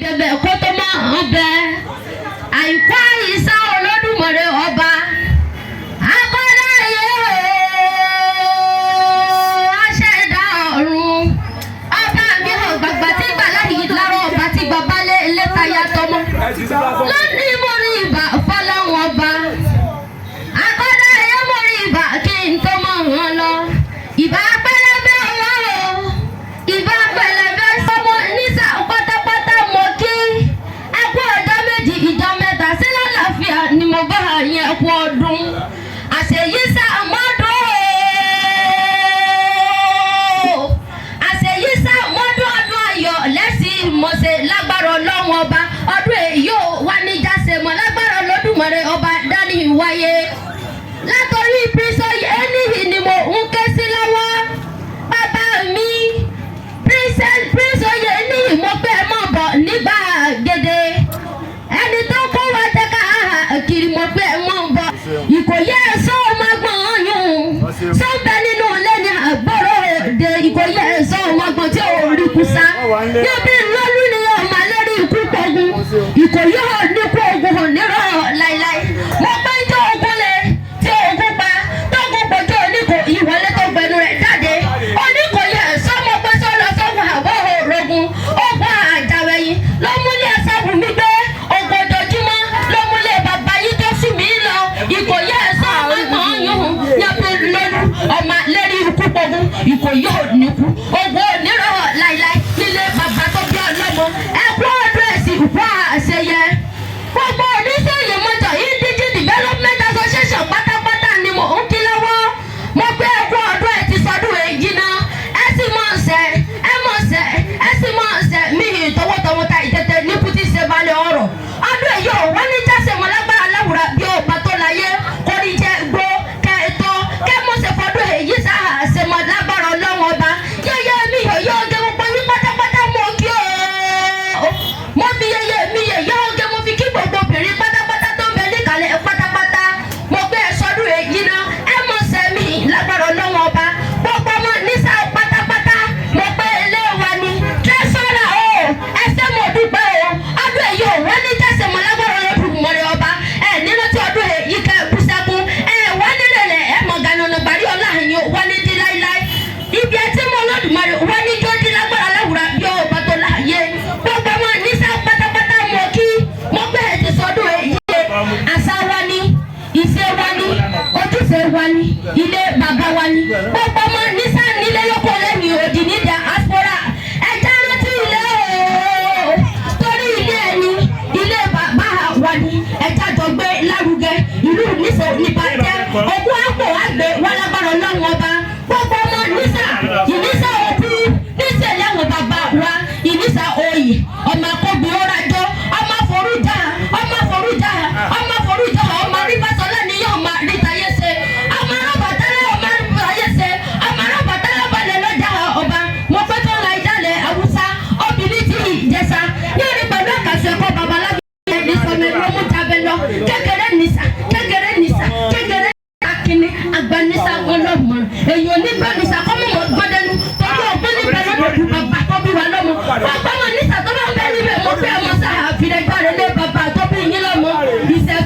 débẹ̀ kó tó máa bẹ àìkú àyíṣà Olódùmarè ọba akọ́láyé aṣẹ̀dá ọ̀run ọba mi ò gbàgbà tí gbàlá yìí lárọ̀ ọba tí bàbá lé táyà tọmọ lónìí mo rí ìbà fọlọ́wọ́n ọba akọ́láyé mo rí ìbà kí n tó mọ̀ wọn lọ ìbà pẹlẹbẹ wọn o ìbà pẹlẹbẹ sọmọ nísà pátápátá mọ kí ẹkú ọjọ́ méjì ìjọ mẹ́ta sí lálàáfíà ni mo bá yẹn ẹkú ọdún àṣeyí sàmọ́dún àṣeyí sàmọ́dún ọdún ayọ̀ lẹ́sìn mọ̀ọ́sẹ̀ lágbára Ọlọ́run ọba ọdún èyí ò wá ní jáse mọ́ lágbára Olódùmarè ọba dání wáyé látọrí pírísọ ẹnìyí ni mo ń ké sí lọ́wọ́ bàbá mi pírísọ ẹnìyí mo pé ẹ mọ̀ bọ̀ nígbà gèdè ẹni tó kó wa jẹ́ ká kiri mo pé ẹ mọ̀ bọ̀ Ìkòyí ẹ̀sọ́ ọmọgbọ̀n yún sọ́bẹ̀ nínú ilé ní àgbọ̀rọ̀ èdè Ìkòyí ẹ̀sọ́ ọmọgbọ̀n tí ò rí kùsà níbi lọ́lú ni ọmọ lórí ikú pọ̀gùn Ìkòyí ò ní kú ogun ò nírọ̀ láíláí mo pé ń jẹ́ ogun lè tí ogun pa tógun pọ̀jù oníkò ìwọlé tó gbẹnu rẹ̀ jáde Oníkòyí ẹ̀sọ́ ọmọ pé sọ́lọ sọ́gun àbọ̀ òrogun ogun àjàwẹ̀yìn ló múlẹ̀ ẹ̀sọ́gun mi gbé ogun ojoojúmọ́ ló múlẹ̀ bàbá yìí tó sùn mí lọ Ìkòyí ẹ̀sọ́ ọmọgbọ̀n yún yàtọ̀ lọ́lú ọmọ lérí ikú pọ̀gùn Ìkòyí ò ní kú ogun ò nírọ̀ láíláí nílé bàbá tó bí ọlọ́mọ ẹ̀kú ọdún ẹ̀sìn ìkú àṣeyẹ gbogbo oníṣẹ́yẹ mọ́tò Indigenous Development Association pátápátá ni mo ń kí lọ́wọ́ mo gbé ẹ̀kú ọdún ẹ̀ ti sọdún èyí náà ẹ sì mọ̀ ọ̀sẹ̀ ẹ sì mọ̀ ọ̀sẹ̀ mí tọwọ́tọwọ́ ta ìtẹ̀tẹ̀ ní kùtì ṣe balẹ̀ ọ̀rọ̀ ọdún èyí ò wọ́n ní jáse mọ́ lágbára láwùrà bí ọba tó láyé kórìí jẹ́ gbó kẹ́ẹ̀tọ́ kẹ́ mo ṣe fọdún èyí sáà ṣe mọ́ lágbára Ọlọ́run ọba yẹ́yẹ́ mi yóò gé gbogbo yín pátápátá mo kí o mo fi yẹ́yẹ́ mi yóò gé mo fi kí gbogbo obìnrin pátápátá tó ń bẹ níkàlẹ̀ pátápátá mo gbé ẹ̀sọ́dún èyí náà ẹ mọ̀ sẹ́mi lágbára Ọlọ́run ọba gbogbo ọmọ nísà pátápátá mo pé ilé wa ni tẹ́sọ́rà o ẹsẹ̀ mo dúpẹ́ o ọdún èyí ò wọ́n ní jáse mọ́ lágbára Olódùmarè ọba ẹ nínú tí ọdún èyí kẹ́ bùsẹ̀kún ẹ wọ́n nílẹ̀ ẹ mọ̀ gánà gbàrí ọlá ẹ̀yìn wọ́n ní dín láíláí ibi ẹtí mo Olódùmarè wọ́n ní jó dín lágbára láwùrà bí ọba tó láàyè gbogbo ọmọ nísà pátápátá mo kí mo pé ẹ ti sọdún èyí àṣà wa ni ìṣe wa ni ojúṣe wa ni ilé bàbá wa ni gbogbo ọmọ nísà nílé yókò lẹ́yìn òdì ní diaspora ẹja rántí ilé o torí ilé ẹni ilé bàbá wa ni ẹja jọ gbé lárugẹ ìlú níṣẹ níbàjẹ́ ogún àpò àgbẹ̀ wọn lágbára Ọlọ́run ọba gbogbo ọmọ nísà ìníṣà òkú níṣẹ lẹ́wọ̀n bàbá wa ìníṣà òyì ọmọ akọgbìn ọ̀rajọ ọmọ forújà ọmọ rìbásọlá ni yóò máa rí tayé ṣe ọmọ arábàtálẹ̀ ọmọ ayé ṣe ọmọ arábàtálẹ̀ balẹ̀ lọ́jà ọba mo fẹ́ tó la ìdálẹ̀ Haúsá obìnrin tí Ìjẹ̀ṣà ní orí pẹ̀lú àkàṣe ẹ̀kọ́ babaláwo ní sọmọ lọ́mú jábẹ́ lọ kékeré nìṣà akínní àgbà nìṣà ọlọ́mọ èyí ò ní gbà nìṣà kọ́mọ